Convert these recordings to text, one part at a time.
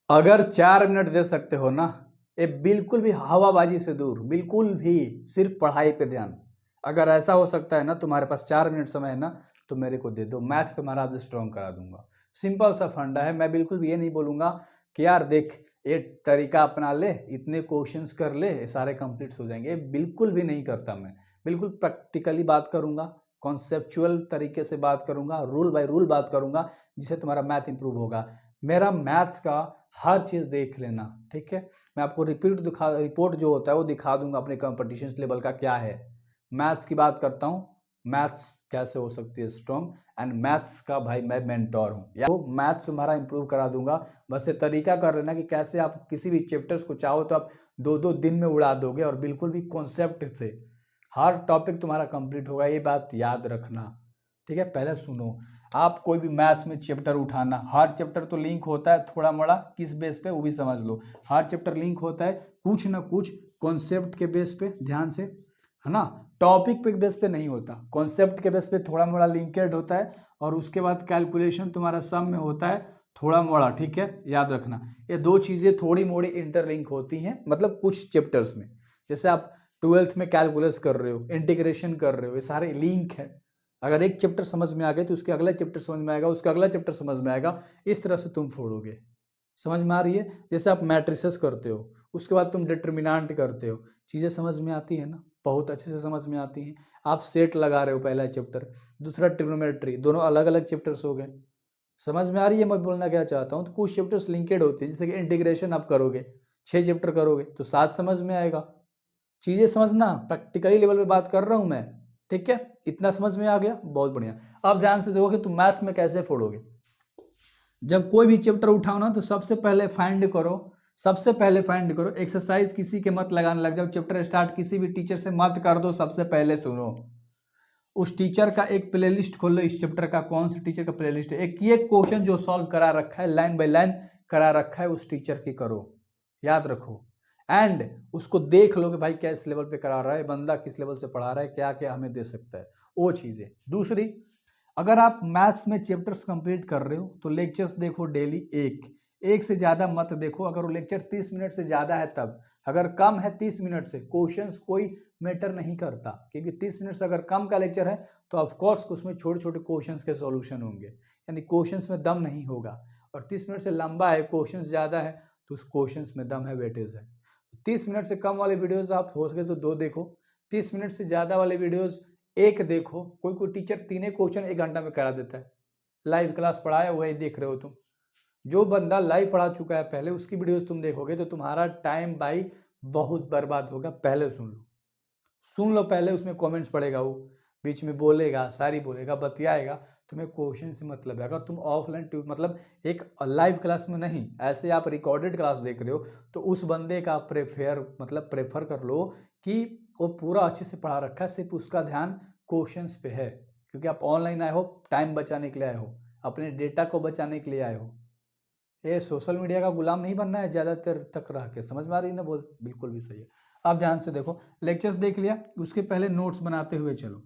अगर 4 मिनट दे सकते हो ना, ये बिल्कुल भी हवाबाजी से दूर, बिल्कुल भी सिर्फ पढ़ाई पे ध्यान। अगर ऐसा हो सकता है ना, तुम्हारे पास 4 मिनट समय है ना, तो मेरे को दे दो, मैथ तुम्हारा आज स्ट्रॉन्ग करा दूंगा। सिंपल सा फंडा है। मैं बिल्कुल भी ये नहीं बोलूंगा कि यार देख ये तरीका अपना ले, इतने क्वेश्चंस कर ले, ये सारे कंप्लीट हो जाएंगे। ये बिल्कुल भी नहीं करता मैं। बिल्कुल प्रैक्टिकली बात करूंगा, कॉन्सेप्चुअल तरीके से बात करूंगा, रूल बाय रूल बात करूंगा, जिससे तुम्हारा मैथ इंप्रूव होगा। मेरा मैथ्स का हर चीज़ देख लेना, ठीक है। मैं आपको रिपोर्ट जो होता है वो दिखा दूंगा अपने कंपटीशन लेवल का क्या है। मैथ्स की बात करता हूँ, मैथ्स कैसे हो सकती है स्ट्रॉन्ग, एंड मैथ्स का भाई मैं मेंटोर हूँ, या वो मैथ्स तुम्हारा इंप्रूव करा दूंगा। बस ये तरीका कर लेना कि कैसे आप किसी भी चैप्टर्स को चाहो तो आप 2-2 दिन में उड़ा दोगे, और बिल्कुल भी कॉन्सेप्ट से हर टॉपिक तुम्हारा कंप्लीट होगा, ये बात याद रखना, ठीक है। पहले सुनो, आप कोई भी मैथ्स में चैप्टर उठाना, हर चैप्टर तो लिंक होता है थोड़ा मोड़ा, किस बेस पे वो भी समझ लो। हर चैप्टर लिंक होता है कुछ ना कुछ कॉन्सेप्ट के बेस पे, ध्यान से, है ना। टॉपिक पे बेस पे नहीं होता, कॉन्सेप्ट के बेस पे थोड़ा मोड़ा लिंकेड होता है, और उसके बाद कैलकुलेशन तुम्हारा सम में होता है थोड़ा मोड़ा, ठीक है। याद रखना ये दो चीजें थोड़ी मोड़ी इंटरलिंक होती हैं, मतलब कुछ चैप्टर्स में। जैसे आप 12th में कैलकुलस कर रहे हो, इंटीग्रेशन कर रहे हो, ये सारे लिंक है। अगर एक चैप्टर समझ में आ गया तो उसके अगला चैप्टर समझ में आएगा, उसका अगला चैप्टर समझ में आएगा। इस तरह से तुम फोड़ोगे। समझ में आ रही है? जैसे आप मैट्रिसेस करते हो, उसके बाद तुम डिटर्मिनेंट करते हो, चीज़ें समझ में आती है ना, बहुत अच्छे से समझ में आती हैं। आप सेट लगा रहे हो, पहला चैप्टर, दूसरा ट्रिग्नोमेट्री, दोनों अलग अलग चैप्टर्स हो गए। समझ में आ रही है मैं बोलना क्या चाहता हूँ? तो कुछ चैप्टर्स लिंकेड होते हैं, जैसे कि इंटीग्रेशन आप करोगे, 6 चैप्टर करोगे तो 7 समझ में आएगा। चीजें समझना, प्रैक्टिकली लेवल पे बात कर रहा हूं मैं, ठीक है। इतना समझ में आ गया, बहुत बढ़िया। अब ध्यान से देखो कि तुम मैथ्स में कैसे फोड़ोगे। जब कोई भी चैप्टर उठाओ ना, तो सबसे पहले फाइंड करो एक्सरसाइज, किसी के मत लगाने लग जाओ। चैप्टर स्टार्ट किसी भी टीचर से मत कर दो, सबसे पहले सुनो उस टीचर का एक प्लेलिस्ट खोल लो। इस चैप्टर का कौन से टीचर का प्लेलिस्ट है, एक ये क्वेश्चन जो सॉल्व करा रखा है, लाइन बाय लाइन करा रखा है, उस टीचर की करो, याद रखो। एंड उसको देख लो कि भाई क्या इस लेवल पे करा रहा है बंदा, किस लेवल से पढ़ा रहा है, क्या क्या हमें दे सकता है, वो चीजें। दूसरी, अगर आप मैथ्स में चैप्टर्स कंप्लीट कर रहे हो तो लेक्चर्स देखो डेली, एक से ज्यादा मत देखो। अगर वो लेक्चर 30 मिनट से ज्यादा है तब, अगर कम है 30 मिनट से, क्वेश्चंस कोई मैटर नहीं करता, क्योंकि 30 मिनट से अगर कम का लेक्चर है तो ऑफकोर्स उसमें छोटे छोटे क्वेश्चंस के सॉल्यूशन होंगे, यानी क्वेश्चंस में दम नहीं होगा। और 30 मिनट से लंबा है, क्वेश्चंस ज्यादा है, तो उस क्वेश्चंस में दम है, वेटेज है। 30 मिनट से कम वाले वीडियोस आप हो सके तो 2 देखो, 30 मिनट से ज्यादा वाले वीडियोस एक देखो। कोई कोई टीचर 3 क्वेश्चन 1 घंटा में करा देता है, लाइव क्लास पढ़ाया वही देख रहे हो तुम। जो बंदा लाइव पढ़ा चुका है पहले, उसकी वीडियोस तुम देखोगे तो तुम्हारा टाइम भाई बहुत बर्बाद होगा। पहले सुन लो पहले, उसमें कमेंट्स पढ़ेगा वो, बीच में बोलेगा, सारी बोलेगा, बतियाएगा, तुम्हें क्वेश्चन से मतलब है। अगर तुम ऑफलाइन मतलब एक लाइव क्लास में नहीं, ऐसे आप रिकॉर्डेड क्लास देख रहे हो, तो उस बंदे का प्रेफर कर लो कि वो पूरा अच्छे से पढ़ा रखा है, सिर्फ उसका ध्यान क्वेश्चंस पे है। क्योंकि आप ऑनलाइन आए हो, टाइम बचाने के लिए आए हो, अपने डेटा को बचाने के लिए आए हो। ये सोशल मीडिया का गुलाम नहीं बनना है ज़्यादातर तक रह के। समझ में आ रही है ना? बोल बिल्कुल भी सही है। आप ध्यान से देखो, लेक्चर्स देख लिया, उसके पहले नोट्स बनाते हुए चलो।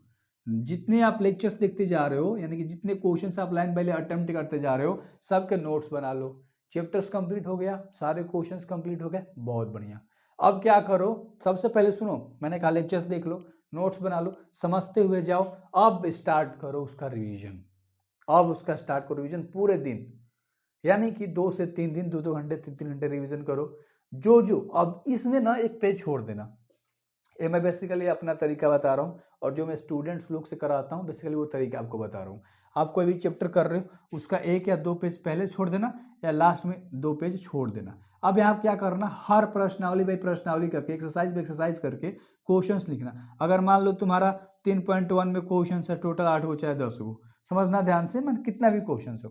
जितने आप लेक्चर्स देखते जा रहे हो, यानी कि जितने क्वेश्चंस आप लाइन बाय लाइन अटेम्प्ट करते जा रहे हो, सबके नोट्स बना लो। चैप्टर्स कंप्लीट हो गया, सारे क्वेश्चंस कंप्लीट हो गए, बहुत बढ़िया। अब क्या करो, सबसे पहले सुनो, मैंने कहा लेक्चर्स देख लो, नोट्स बना लो, समझते हुए जाओ। अब स्टार्ट करो उसका रिवीजन। अब उसका स्टार्ट करो रिवीजन पूरे दिन, यानी कि 2 से 3 दिन, 2-2 घंटे, 3-3 घंटे रिवीजन करो। जो अब इसमें ना एक पेज छोड़ देना। ये मैं बेसिकली अपना तरीका बता रहा हूँ, और जो मैं स्टूडेंट्स लोग से कराता हूँ बेसिकली वो तरीका आपको बता रहा हूँ। आप कोई भी चैप्टर कर रहे हो, उसका 1 या 2 पेज पहले छोड़ देना, या लास्ट में 2 पेज छोड़ देना। अब यहाँ क्या करना, हर प्रश्नावली बाई प्रश्नावली करके, एक्सरसाइज बाई एक्सरसाइज करके क्वेश्चंस लिखना। अगर मान लो तुम्हारा 3.1 में क्वेश्चन है, टोटल 8 हो चाहे 10 हो, समझना ध्यान से, मैं कितना भी क्वेश्चन हो,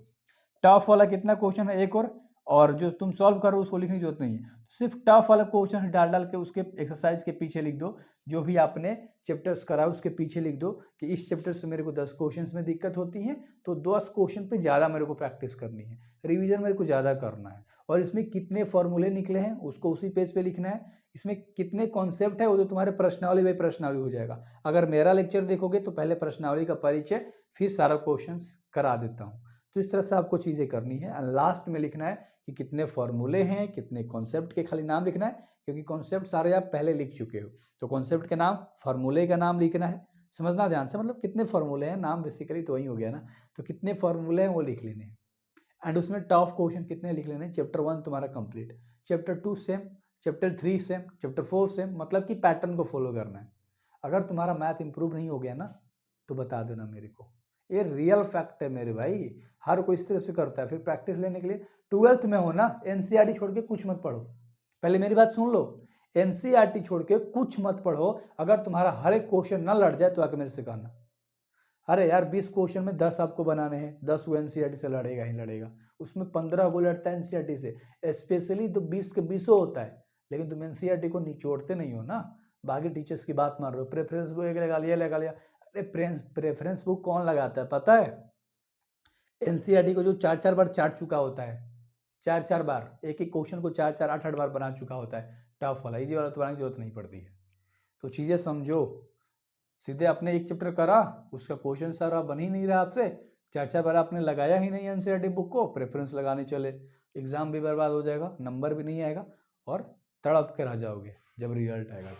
टफ वाला कितना क्वेश्चन है, एक और जो तुम सॉल्व करो उसको लिखने की जरूरत नहीं है। सिर्फ टफ वाला क्वेश्चन डाल डाल के उसके एक्सरसाइज के पीछे लिख दो, जो भी आपने चैप्टर्स करा उसके पीछे लिख दो कि इस चैप्टर से मेरे को 10 क्वेश्चन में दिक्कत होती है, तो 10 क्वेश्चन पे ज़्यादा मेरे को प्रैक्टिस करनी है, रिवीजन मेरे को ज़्यादा करना है। और इसमें कितने फॉर्मूले निकले हैं उसको उसी पेज पे लिखना है। इसमें कितने कॉन्सेप्ट है वो तो तुम्हारे प्रश्नावली बाई प्रश्नावली हो जाएगा। अगर मेरा लेक्चर देखोगे तो पहले प्रश्नावली का परिचय, फिर सारा क्वेश्चन करा देता हूँ। तो इस तरह से आपको चीज़ें करनी है। एंड लास्ट में लिखना है कि कितने फॉर्मूले हैं, कितने कॉन्सेप्ट के खाली नाम लिखना है, क्योंकि कॉन्सेप्ट सारे आप पहले लिख चुके हो। तो कॉन्सेप्ट के नाम, फार्मूले का नाम लिखना है, समझना ध्यान से, मतलब कितने फार्मूले हैं, नाम बेसिकली तो वही हो गया ना। तो कितने फार्मूले हैं वो लिख लेने हैं। एंड उसमें टफ क्वेश्चन कितने लिख लेने हैं। चैप्टर 1 तुम्हारा complete, chapter 2 same, chapter 3 same, chapter 4 same, मतलब कि पैटर्न को फॉलो करना है। अगर तुम्हारा मैथ इंप्रूव नहीं हो गया ना तो बता देना मेरे को, ये रियल फैक्ट है मेरे भाई। हर कोई इस तरह से करता है। फिर प्रैक्टिस लेने के लिए 12th में हो ना, एनसीईआरटी छोड़ के कुछ मत पढ़ो। पहले मेरी बात सुन लो, एनसीईआरटी छोड़ के कुछ मत पढ़ो। अगर तुम्हारा हर एक क्वेश्चन ना लड़ जाए तो आके मेरे से कहना। अरे यार 20 क्वेश्चन में 10 आपको बनाने हैं, 10 वो एनसीईआरटी से लड़ेगा ही लड़ेगा, उसमें 15 को लड़ता है एनसीईआरटी से, स्पेशली तो 20 के 20 होता है। लेकिन तुम एनसीईआरटी को निचोड़ते नहीं हो ना, बाकी टीचर्स की बात मार रहे हो, प्रेफरेंस बुक एक लगा लिया लगा लिया। अरे प्रेफरेंस बुक कौन लगाता है पता है? एनसीईआरटी को जो 4-4 बार चाट चुका होता है, 4-4 बार एक एक क्वेश्चन को 4-4 8-8 बार बना चुका होता है। टफ वाला, इजी वाला तो बनाने की जरूरत नहीं पड़ती है। तो चीजें समझो, सीधे आपने एक चैप्टर करा, उसका क्वेश्चन सारा बन ही नहीं रहा आपसे, 4-4 बार आपने लगाया ही नहीं एनसीईआरटी बुक को, प्रेफरेंस लगाने चले, एग्जाम भी बर्बाद हो जाएगा, नंबर भी नहीं आएगा और तड़प के रह जाओगे जब रिजल्ट आएगा।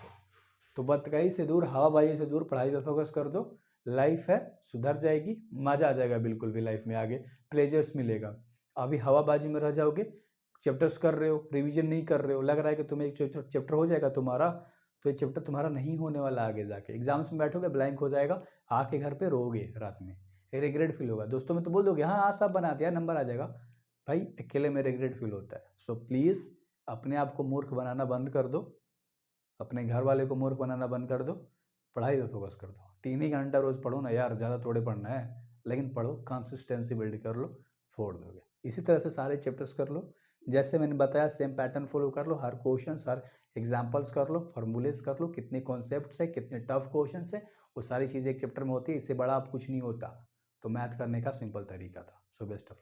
तो बतकई से दूर, हवाबाजी से दूर पढ़ाई पे फोकस कर दो। लाइफ है, सुधर जाएगी, मजा आ जाएगा बिल्कुल भी लाइफ में, आगे प्लेजर्स मिलेगा। अभी हवाबाजी में रह जाओगे, चैप्टर्स कर रहे हो, रिवीजन नहीं कर रहे हो, लग रहा है कि तुम्हें एक चैप्टर हो जाएगा तुम्हारा, तो ये चैप्टर तुम्हारा नहीं होने वाला। आगे जाके एग्जाम्स में बैठोगे ब्लैंक हो जाएगा, आके घर पे रोगे रात में, रिग्रेट फील होगा। दोस्तों में तो बोल दोगे हाँ आज सब बना दिया नंबर आ जाएगा, भाई अकेले में रिग्रेट फील होता है। सो प्लीज़ अपने आप को मूर्ख बनाना बंद कर दो, अपने घर वाले को मूर्ख बनाना बंद कर दो, पढ़ाई पे फोकस कर दो। 3 ही घंटा रोज पढ़ो ना यार, ज़्यादा थोड़े पढ़ना है, लेकिन पढ़ो, कंसिस्टेंसी बिल्ड कर लो, फोड़ दोगे। इसी तरह से सारे चैप्टर्स कर लो, जैसे मैंने बताया सेम पैटर्न फॉलो कर लो। हर क्वेश्चन, हर एग्जाम्पल्स कर लो, फॉर्मूलेस कर लो, कितने कॉन्सेप्ट्स है, कितने टफ क्वेश्चन है, वो सारी चीज़ें एक चैप्टर में होती है। इससे बड़ा आप कुछ नहीं होता। तो मैथ करने का सिंपल तरीका था। So best of